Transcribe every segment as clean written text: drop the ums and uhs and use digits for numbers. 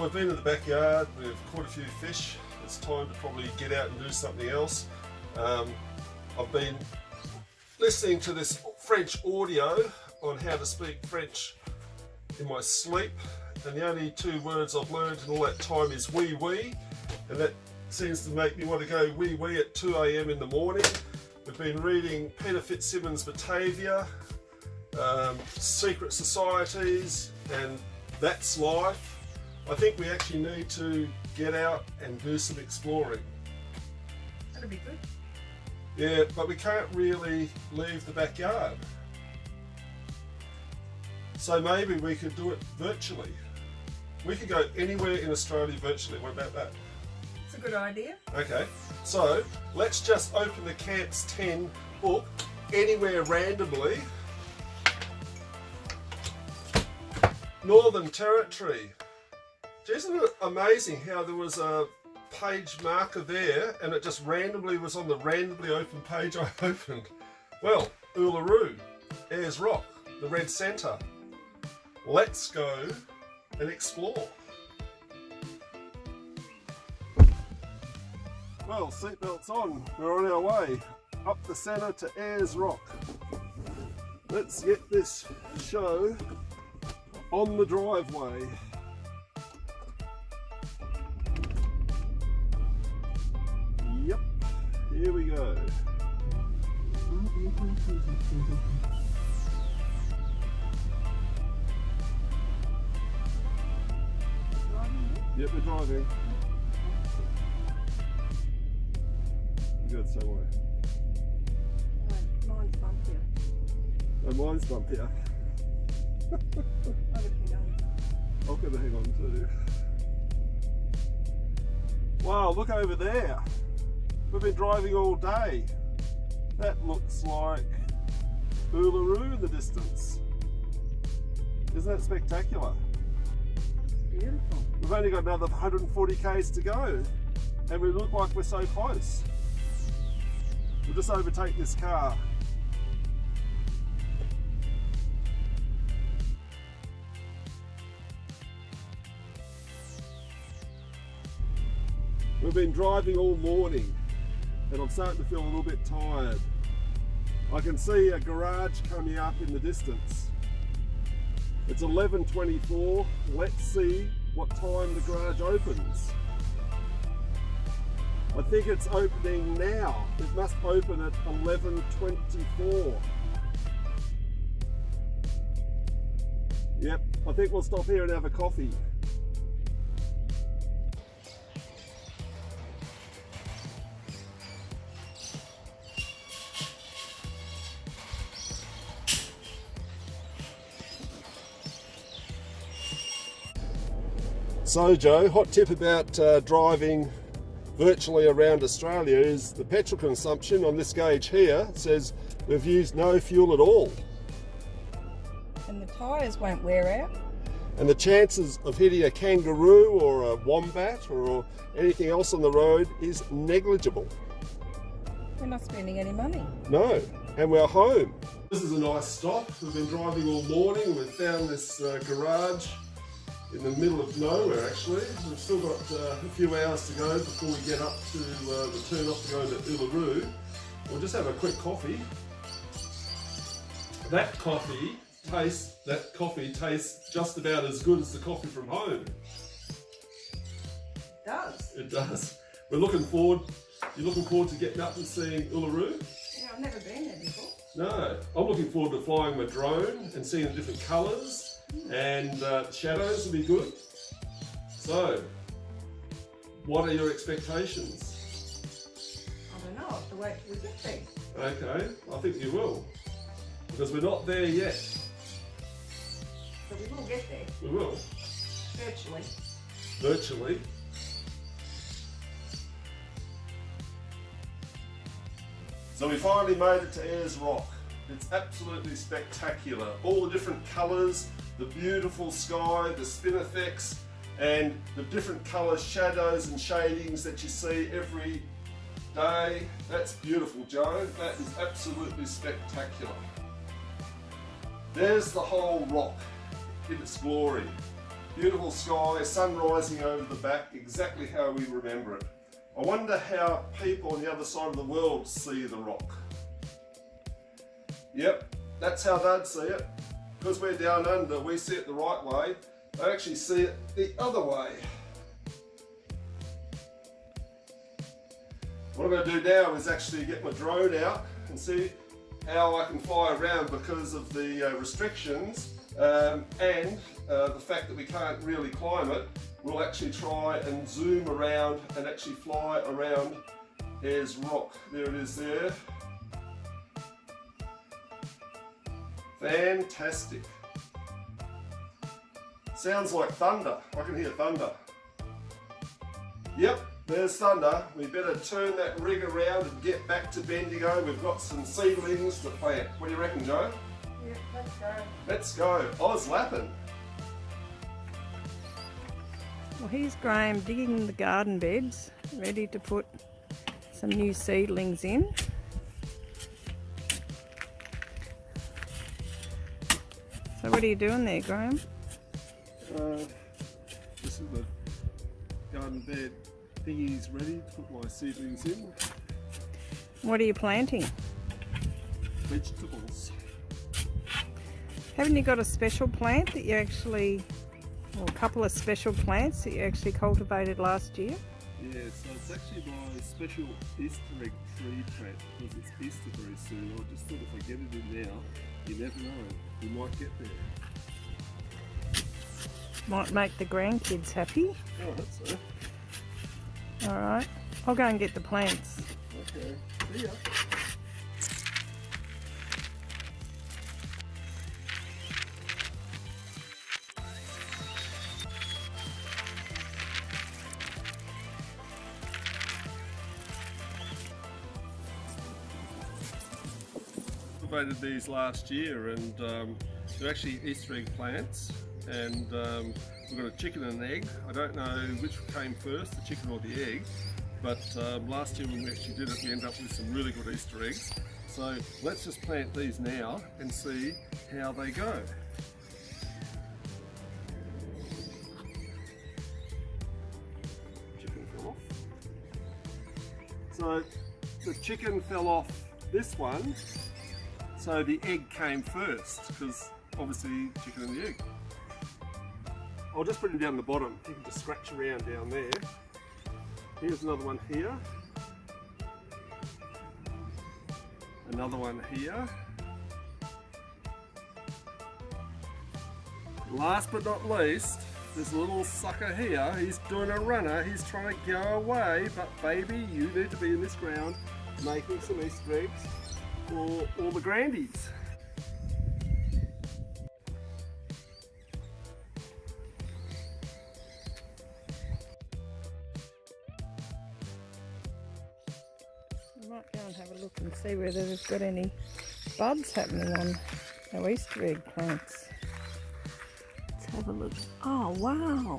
we've been in the backyard, we've caught a few fish. It's time to probably get out and do something else. I've been listening to this French audio on how to speak French in my sleep, and the only 2 words I've learned in all that time is oui oui, and that seems to make me want to go oui oui at 2 AM in the morning. We've been reading Peter Fitzsimmons' Batavia, Secret Societies, and That's Life. I think we actually need to get out and do some exploring. That'd be good. Yeah, but we can't really leave the backyard. So maybe we could do it virtually. We could go anywhere in Australia virtually. What about that? It's a good idea. Okay, so let's just open the Camps 10 book anywhere randomly. Northern Territory. Isn't it amazing how there was a page marker there and it just randomly was on the randomly open page I opened? Well, Uluru, Ayers Rock, the Red Centre. Let's go and explore. Well, seatbelts on, we're on our way up the centre to Ayers Rock. Let's get this show on the driveway. Yep, here we go. Yep, we're driving. You go somewhere. Mine's bumpier. Oh, mine's bumpier. I'm gonna hang on too. Wow, look over there. We've been driving all day. That looks like Uluru in the distance. Isn't that spectacular? It's beautiful. We've only got another 140 k's to go, and we look like we're so close. We'll just overtake this car. We've been driving all morning and I'm starting to feel a little bit tired. I can see a garage coming up in the distance. It's 11:24. Let's see what time the garage opens. I think it's opening now. It must open at 11:24. Yep, I think we'll stop here and have a coffee. So Joe, hot tip about driving virtually around Australia is the petrol consumption on this gauge here says we've used no fuel at all. And the tyres won't wear out. And the chances of hitting a kangaroo or a wombat or anything else on the road is negligible. We're not spending any money. No, and we're home. This is a nice stop. We've been driving all morning. We've found this garage in the middle of nowhere actually. We've still got a few hours to go before we get up to the turn off to go to Uluru. We'll just have a quick coffee. That coffee tastes just about as good as the coffee from home. It does. It does. We're looking forward. You're looking forward to getting up and seeing Uluru? Yeah, I've never been there before. No, I'm looking forward to flying my drone and seeing the different colours. And shadows will be good. So, what are your expectations? I don't know, I'll have to wait till we get there. Okay, I think you will. Because we're not there yet. But we will get there. We will. Virtually. Virtually. So we finally made it to Ayers Rock. It's absolutely spectacular. All the different colours, the beautiful sky, the spin effects, and the different colours, shadows and shadings that you see every day. That's beautiful, Joe. That is absolutely spectacular. There's the whole rock in its glory. Beautiful sky, sun rising over the back, exactly how we remember it. I wonder how people on the other side of the world see the rock. Yep, that's how they'd see it. Because we're down under, we see it the right way. They actually see it the other way. What I'm going to do now is actually get my drone out and see how I can fly around because of the restrictions and the fact that we can't really climb it. We'll actually try and zoom around and actually fly around Ayers Rock. There it is there. Fantastic. Sounds like thunder. I can hear thunder. Yep, there's thunder. We better turn that rig around and get back to Bendigo. We've got some seedlings to plant. What do you reckon, Joe? Yeah, let's go. Let's go. OZLAPN. Well, here's Graham digging the garden beds, ready to put some new seedlings in. So what are you doing there, Graham? This is the garden bed thingies ready to put my seedlings in. What are you planting? Vegetables. Haven't you got a special plant that you actually, or a couple of special plants that you actually cultivated last year? Yeah, so it's actually my special Easter egg tree plant because it's Easter very soon. I just thought if I get it in now, you never know, we might get there. Might make the grandkids happy. Oh, that's so. Alright, I'll go and get the plants. Okay, see ya. Cultivated these last year and they're actually Easter egg plants and we've got a chicken and an egg. I don't know which came first, the chicken or the egg, but last year when we actually did it we ended up with some really good Easter eggs. So let's just plant these now and see how they go. Chicken fell off. So the chicken fell off this one. So the egg came first, because obviously chicken and the egg. I'll just put it down the bottom. You can just scratch around down there. Here's another one here. Another one here. Last but not least, this little sucker here, he's doing a runner. He's trying to go away, but baby, you need to be in this ground making some Easter eggs for all the grandies. We might go and have a look and see whether we've got any buds happening on our Easter egg plants. Let's have a look. Oh wow!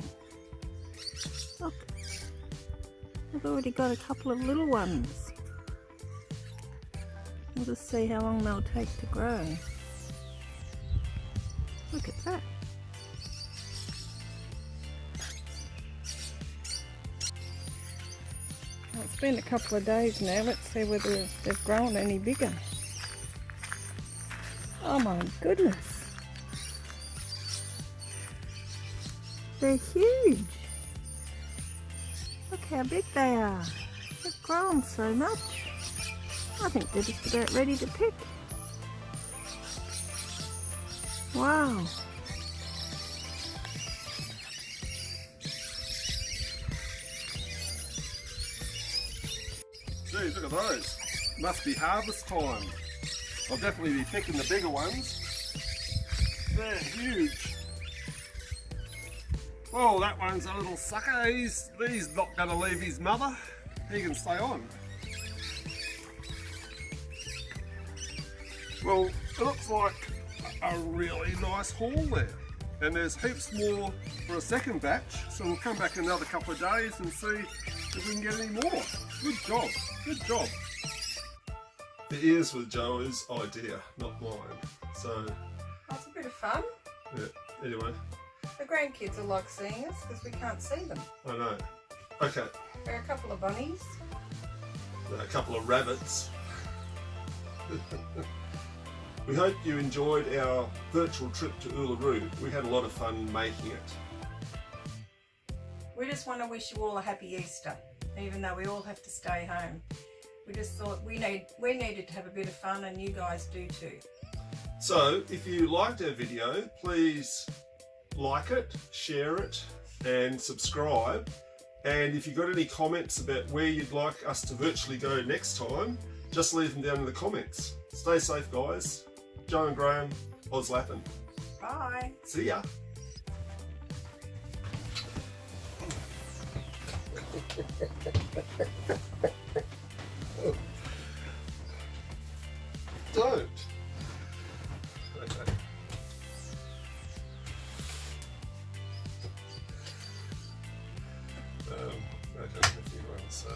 Look, I've already got a couple of little ones. We'll just see how long they'll take to grow. Look at that. Well, it's been a couple of days now. Let's see whether they've grown any bigger. Oh my goodness. They're huge. Look how big they are. They've grown so much. I think they're just about ready to pick. Wow. Geez, look at those. Must be harvest time. I'll definitely be picking the bigger ones. They're huge. Oh, that one's a little sucker. He's not going to leave his mother. He can stay on. Well, it looks like a really nice haul there. And there's heaps more for a second batch, so we'll come back in another couple of days and see if we can get any more. Good job, good job. The ears with Joey's idea, not mine. So That's a bit of fun. yeah, anyway. But grandkids will like seeing us because we can't see them. I know. Okay. There are a couple of bunnies. A couple of rabbits. We hope you enjoyed our virtual trip to Uluru. We had a lot of fun making it. We just want to wish you all a happy Easter, even though we all have to stay home. We just thought we needed to have a bit of fun, and you guys do too. So, if you liked our video, please like it, share it, and subscribe. And if you've got any comments about where you'd like us to virtually go next time, just leave them down in the comments. Stay safe, guys. Joe and Graham, OZLAPN. Bye. See ya. Don't. Okay. I don't have anything to say.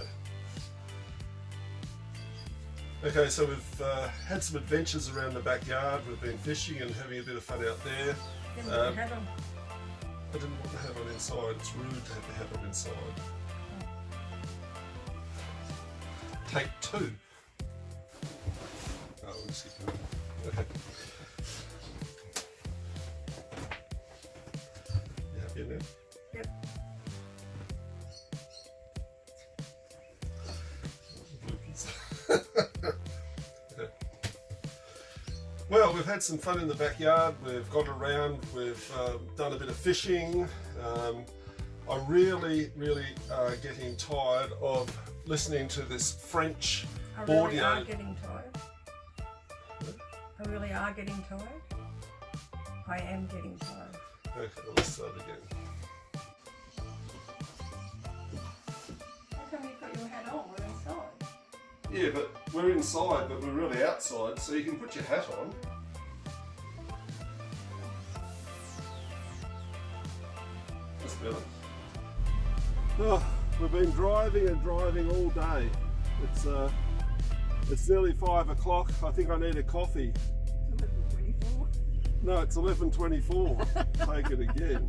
Okay, so we've had some adventures around the backyard. We've been fishing and having a bit of fun out there. Didn't have them. I didn't want to have one inside. It's rude to have them inside. Take 2. Oh, we'll just keep going. Okay. You happy now? Yep. Well, we've had some fun in the backyard. We've got around, we've done a bit of fishing. I'm really getting tired of listening to this French audio. I really are getting tired. I really are getting tired. I am getting tired. Okay, well, let's start again. How come you put your hat on? We're inside. Yeah, but we're inside, but we're really outside, so you can put your hat on. That's better. Oh, we've been driving and driving all day. It's nearly 5 o'clock. I think I need a coffee. It's 11:24. No, it's 11:24. Take it again.